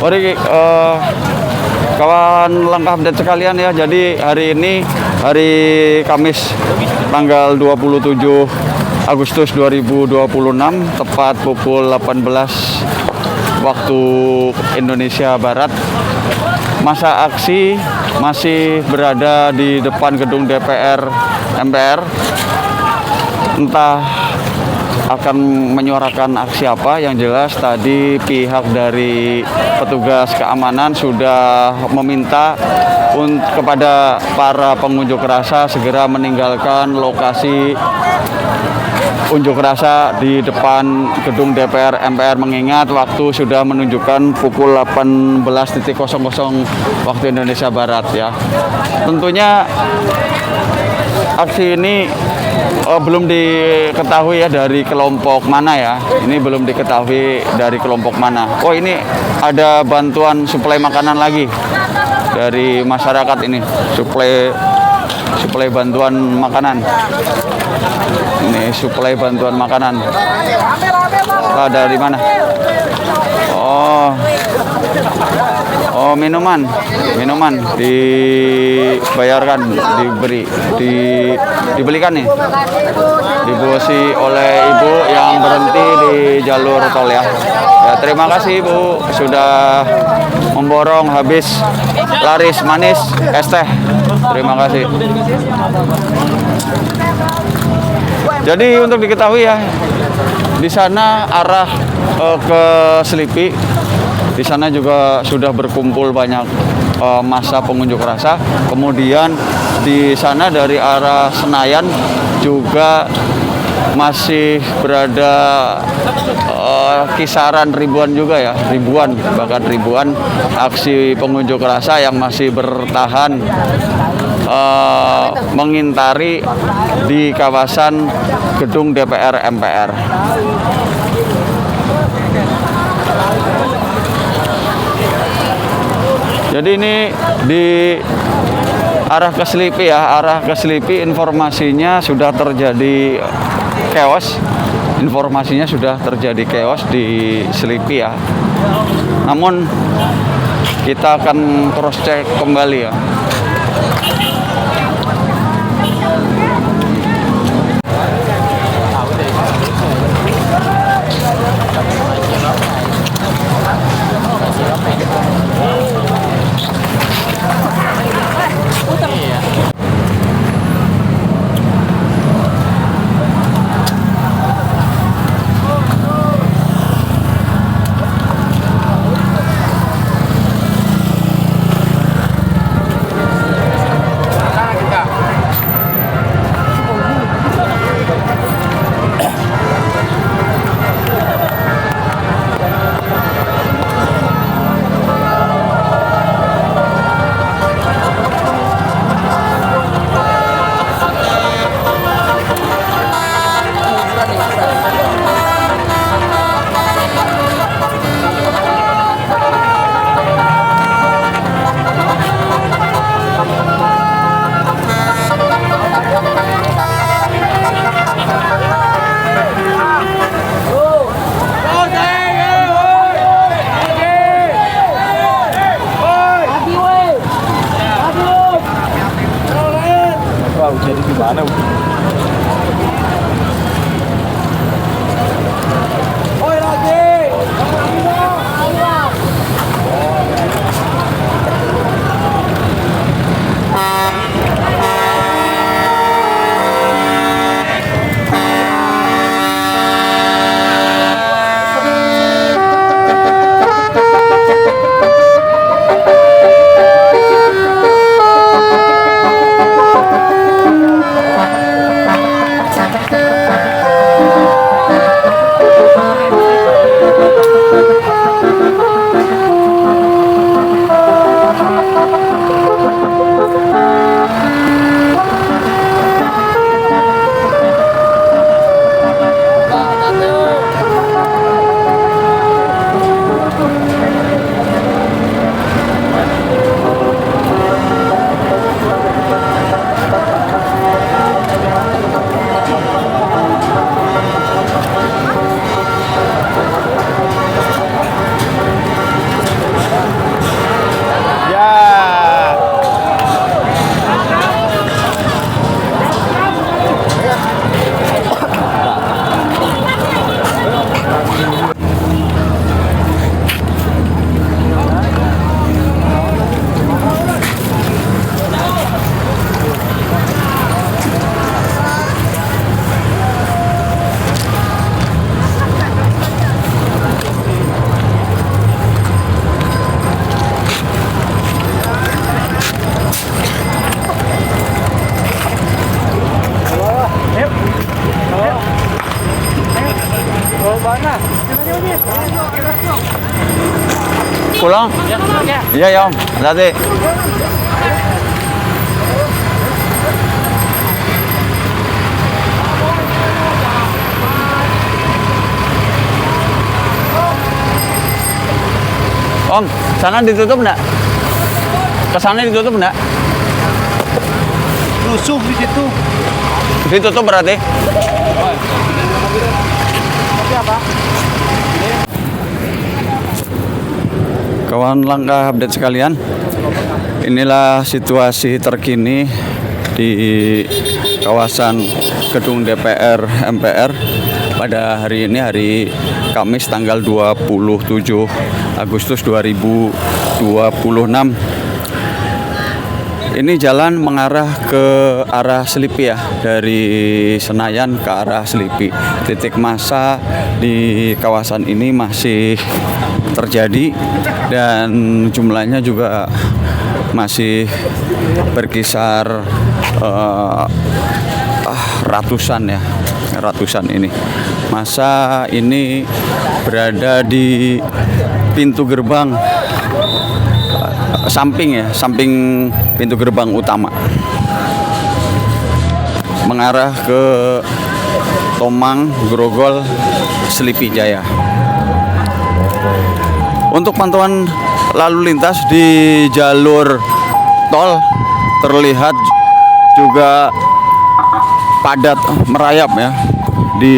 Mari kawan langkah update sekalian ya. Jadi hari ini hari Kamis tanggal 27 Agustus 2026 tepat pukul 18 waktu Indonesia Barat. Masa aksi masih berada di depan gedung DPR MPR. Entah akan menyuarakan aksi apa, yang jelas tadi pihak dari petugas keamanan sudah meminta kepada para pengunjuk rasa segera meninggalkan lokasi unjuk rasa di depan gedung DPR MPR, mengingat waktu sudah menunjukkan pukul 18.00 waktu Indonesia Barat ya. Tentunya aksi ini belum diketahui ya dari kelompok mana ya. Ini belum diketahui dari kelompok mana. Oh, ini ada bantuan suplai makanan lagi dari masyarakat ini. Suplai bantuan makanan. Ini suplai bantuan makanan. Dari mana? Oh, minuman dibayarkan, dibelikan nih, dibusi oleh ibu yang berhenti di jalur tol ya. Ya, terima kasih ibu sudah memborong habis laris manis es teh. Terima kasih. Jadi untuk diketahui ya, di sana arah ke Selipi, di sana juga sudah berkumpul banyak massa pengunjuk rasa. Kemudian di sana dari arah Senayan juga masih berada kisaran ribuan juga ya, bahkan ribuan aksi pengunjuk rasa yang masih bertahan mengintari di kawasan gedung DPR MPR. Jadi ini di arah ke Selipi ya, arah ke Selipi informasinya sudah terjadi chaos. Informasinya sudah terjadi chaos di Selipi ya. Namun kita akan cross check kembali ya. Jadi gimana? pulang? Iya ya Om, hati-hati. Om, sana ditutup enggak? Kesana ditutup enggak? Rusuh di situ. Ditutup berarti? Tapi apa? Kawan Langkah update sekalian, inilah situasi terkini di kawasan gedung DPR MPR pada hari ini, hari Kamis tanggal 27 Agustus 2026. Ini jalan mengarah ke arah Selipi ya, dari Senayan ke arah Selipi. Titik massa di kawasan ini masih terjadi dan jumlahnya juga masih berkisar ratusan ya, ratusan ini. Massa ini berada di pintu gerbang samping ya, samping pintu gerbang utama mengarah ke Tomang, Grogol, Selipi Jaya. Untuk pantauan lalu lintas di jalur tol terlihat juga padat merayap ya. Di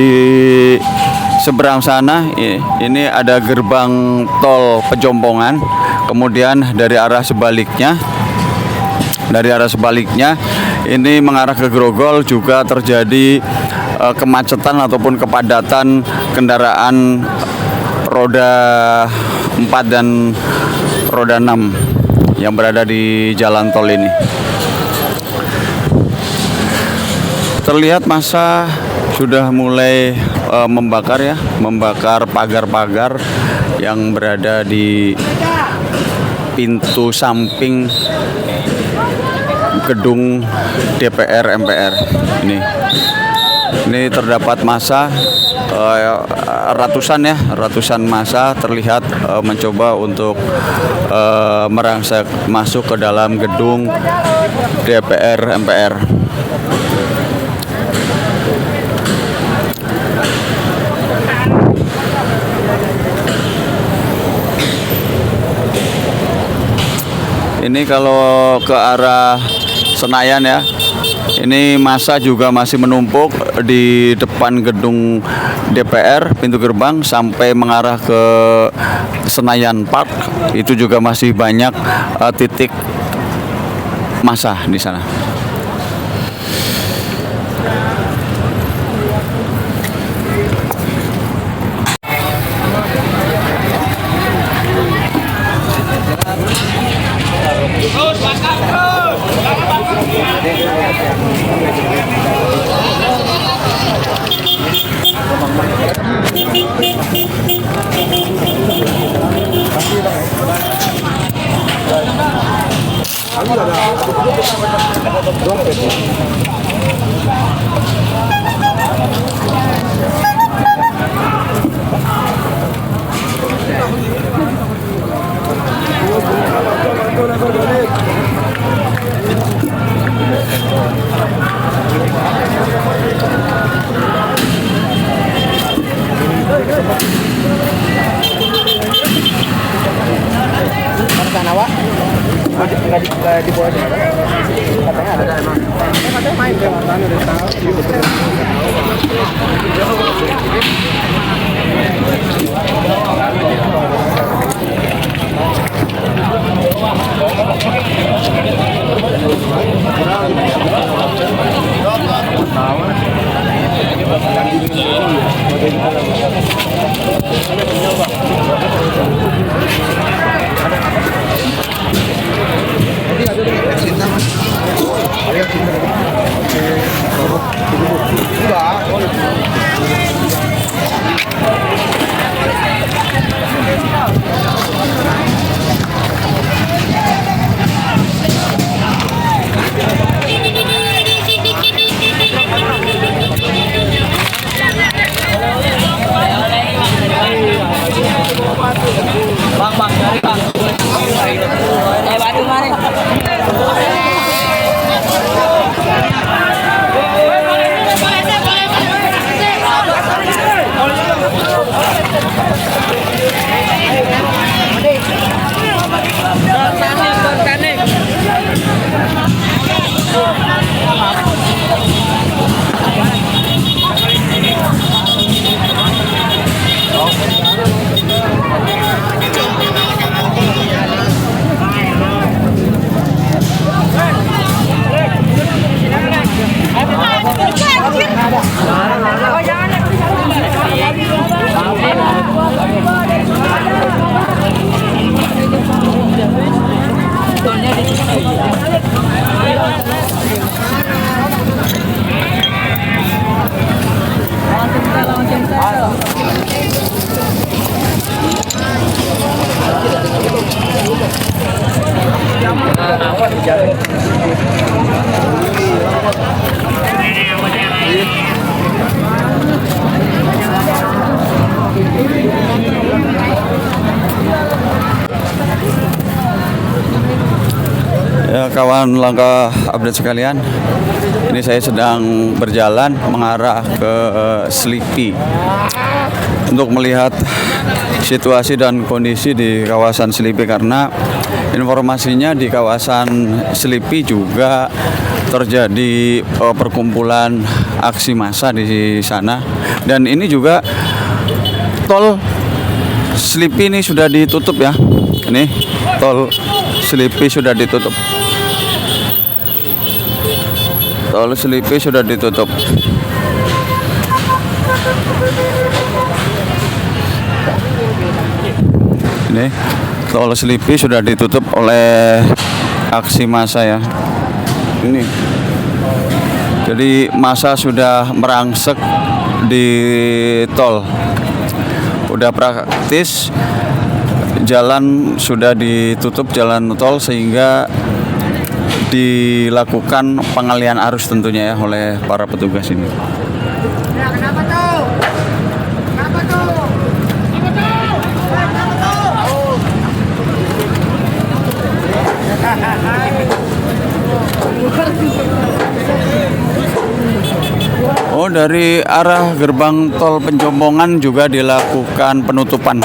seberang sana ini ada gerbang tol Pejompongan, kemudian dari arah sebaliknya ini mengarah ke Grogol juga terjadi kemacetan ataupun kepadatan kendaraan roda 4 dan roda 6 yang berada di jalan tol ini. Terlihat massa sudah mulai membakar pagar-pagar yang berada di pintu samping gedung DPR MPR ini. Ini terdapat massa ratusan massa terlihat mencoba untuk merangsek masuk ke dalam gedung DPR MPR. Ini kalau ke arah Senayan ya, ini massa juga masih menumpuk di depan gedung DPR, pintu gerbang sampai mengarah ke Senayan Park. Itu juga masih banyak titik massa di sana. Nggak dibawa aja. Katanya ada emang. Katanya main deh, katanya udah tahu. Bang, cari bang. kawan langkah update sekalian, ini saya sedang berjalan mengarah ke Selipi untuk melihat situasi dan kondisi di kawasan Selipi, karena informasinya di kawasan Selipi juga terjadi perkumpulan aksi massa di sana, dan ini juga tol Selipi ini sudah ditutup ya. Ini tol Selipi sudah ditutup. Tol Selipi sudah ditutup. Ini tol Selipi sudah ditutup oleh aksi massa ya. Ini. Jadi massa sudah merangsek di tol. Udah praktis jalan sudah ditutup, jalan tol, sehingga dilakukan pengalihan arus tentunya ya oleh para petugas ini. Ya, kenapa tuh? Kenapa tuh? Oh, dari arah gerbang tol Penjombongan juga dilakukan penutupan.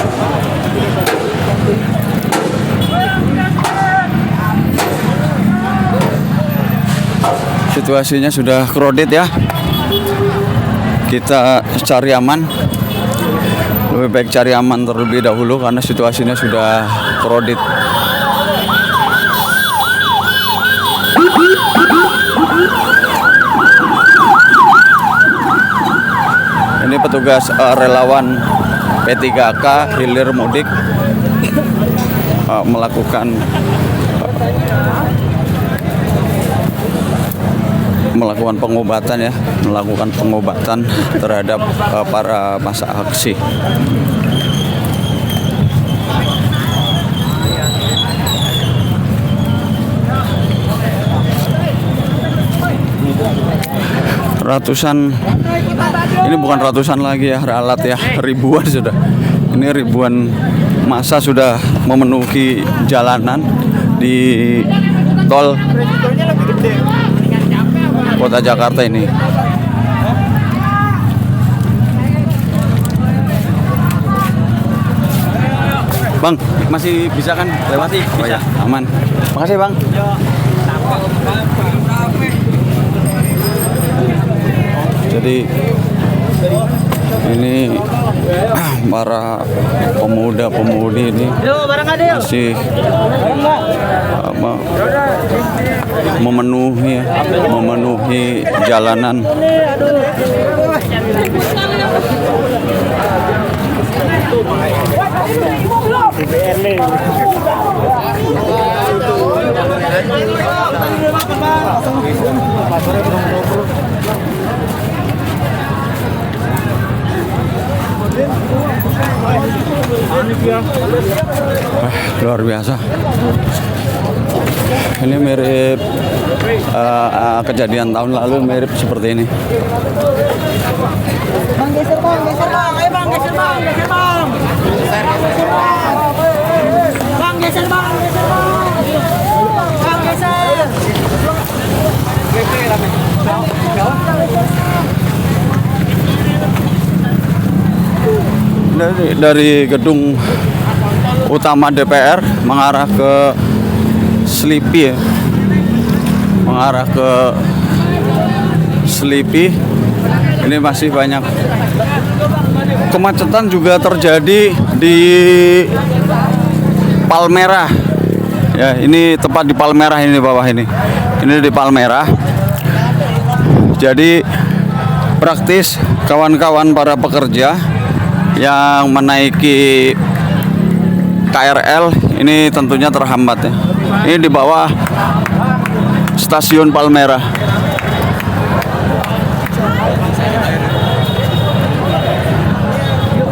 Situasinya sudah crowded ya. Kita cari aman. Lebih baik cari aman terlebih dahulu karena situasinya sudah crowded. Ini petugas relawan P3K Hilir Mudik melakukan pengobatan terhadap para massa aksi. Ratusan, ini bukan ratusan lagi ya, ralat ya, ribuan sudah. Ini ribuan massa sudah memenuhi jalanan di tol Kota Jakarta ini. Bang, masih bisa kan lewati? Oh ya, aman. Makasih Bang. Jadi ini para pemuda-pemudi ini masih memenuhi jalanan. Luar biasa. Ini mirip kejadian tahun lalu, mirip seperti ini. Bang, geser bang, ayo bang, geser bang. Bang, geser bang. Bang, geser. Dari gedung utama DPR mengarah ke Selipi ya. Mengarah ke Selipi. Ini masih banyak kemacetan juga terjadi di Palmerah. Ya, ini tepat di Palmerah ini bawah ini. Ini di Palmerah. Jadi praktis kawan-kawan para pekerja yang menaiki KRL ini tentunya terhambat ya. Ini di bawah stasiun Palmerah.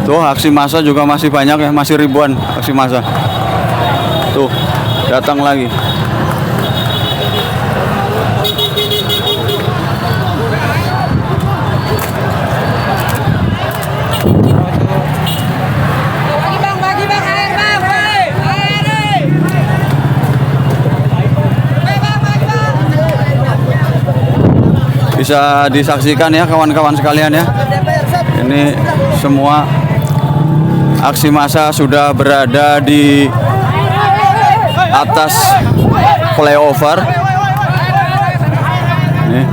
Tuh aksi massa juga masih banyak ya, masih ribuan aksi massa. Tuh datang lagi. Bagi bang, air bang, air. Ayo bang, Bisa disaksikan ya kawan-kawan sekalian ya. Ini semua aksi massa sudah berada di atas flyover. Nih.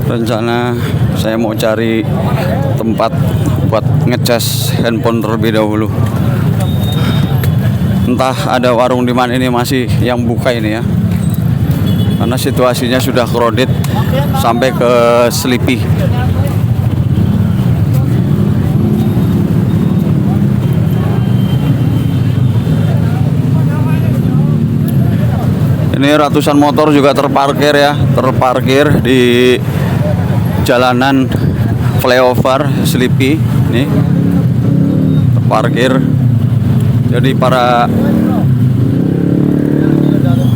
Rencana saya mau cari tempat buat ngecas handphone terlebih dahulu. Entah ada warung di mana ini masih yang buka ini ya. Karena situasinya sudah crowded sampai ke Sleepy. Ini ratusan motor juga terparkir ya, terparkir di jalanan flyover Sleepy nih, terparkir. Jadi para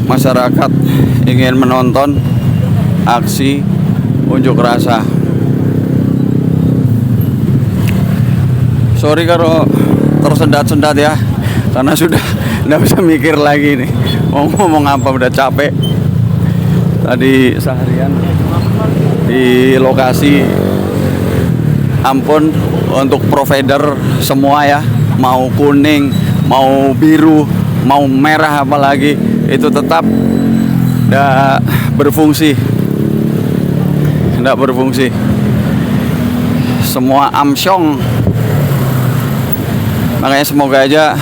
masyarakat ingin menonton aksi unjuk rasa. Sorry kalau tersendat-sendat ya, karena sudah nggak bisa mikir lagi nih mau ngomong apa, udah capek tadi seharian di lokasi. Ampun untuk provider semua ya, mau kuning, mau biru, mau merah apalagi, itu tetap tidak berfungsi, semua amsyong. Makanya semoga aja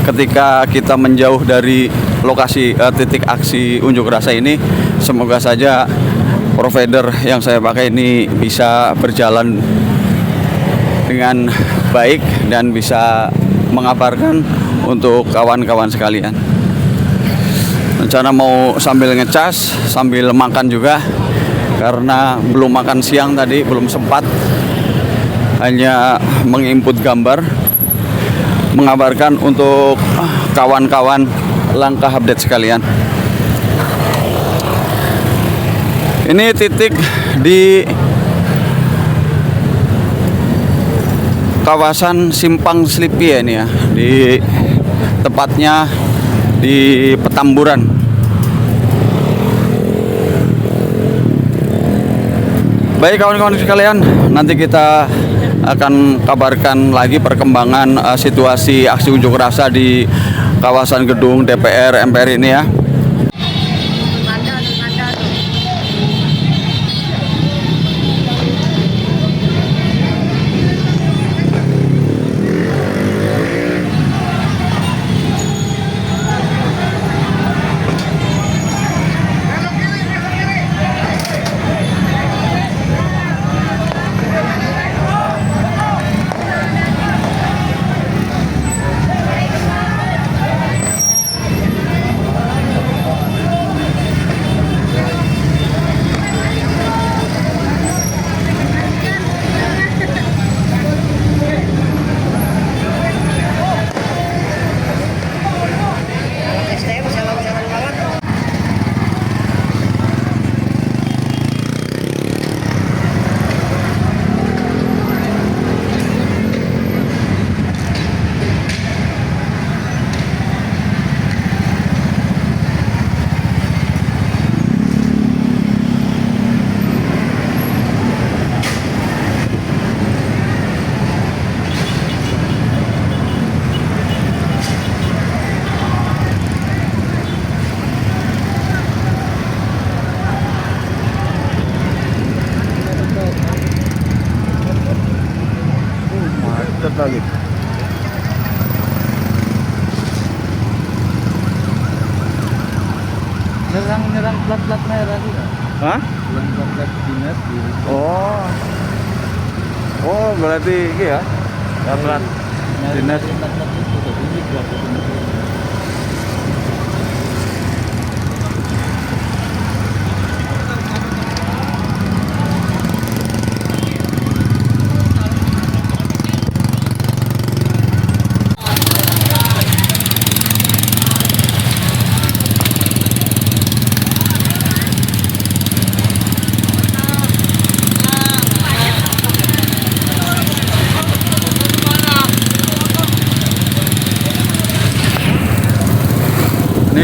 ketika kita menjauh dari lokasi titik aksi unjuk rasa ini, semoga saja provider yang saya pakai ini bisa berjalan dengan baik dan bisa mengabarkan untuk kawan-kawan sekalian. Rencana mau sambil ngecas, sambil makan juga, karena belum makan siang tadi, belum sempat, hanya menginput gambar, mengabarkan untuk kawan-kawan langkah update sekalian. Ini titik di kawasan Simpang Sleepy ya, ini ya, di tepatnya di Petamburan. Baik kawan-kawan sekalian, nanti kita akan kabarkan lagi perkembangan situasi aksi unjuk rasa di kawasan gedung DPR MPR ini ya. Lagi. Nyerang plat merah juga. Hah? Plat dinas di. Oh berarti ini ya, plat dinas.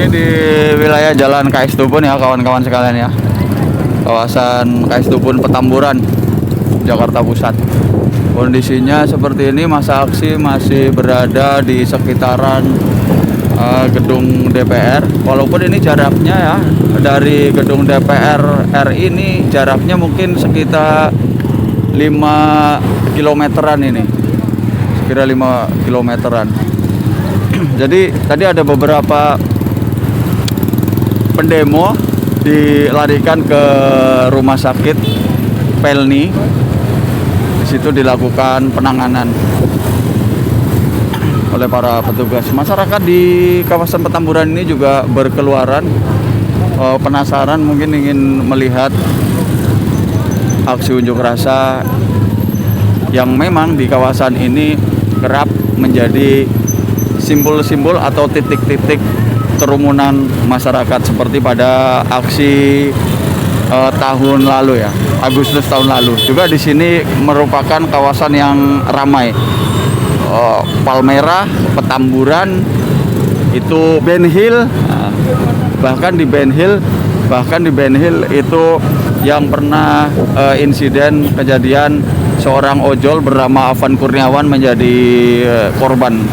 Ini di wilayah Jalan KS Tubun ya kawan-kawan sekalian ya. Kawasan KS Tubun Petamburan, Jakarta Pusat. Kondisinya seperti ini, masa aksi masih berada di sekitaran gedung DPR. Walaupun ini jaraknya ya dari gedung DPR RI ini jaraknya mungkin sekitar 5 kilometeran ini. Sekira 5 kilometeran. Jadi tadi ada beberapa pendemo dilarikan ke rumah sakit Pelni. Di situ dilakukan penanganan oleh para petugas. Masyarakat di kawasan Petamburan ini juga berkeluaran, penasaran, mungkin ingin melihat aksi unjuk rasa yang memang di kawasan ini kerap menjadi simbol-simbol atau titik-titik kerumunan masyarakat seperti pada aksi tahun lalu ya, Agustus tahun lalu. Juga di sini merupakan kawasan yang ramai. Palmerah, Petamburan, itu Ben Hill, bahkan di Ben Hill itu yang pernah insiden kejadian seorang ojol bernama Avan Kurniawan menjadi korban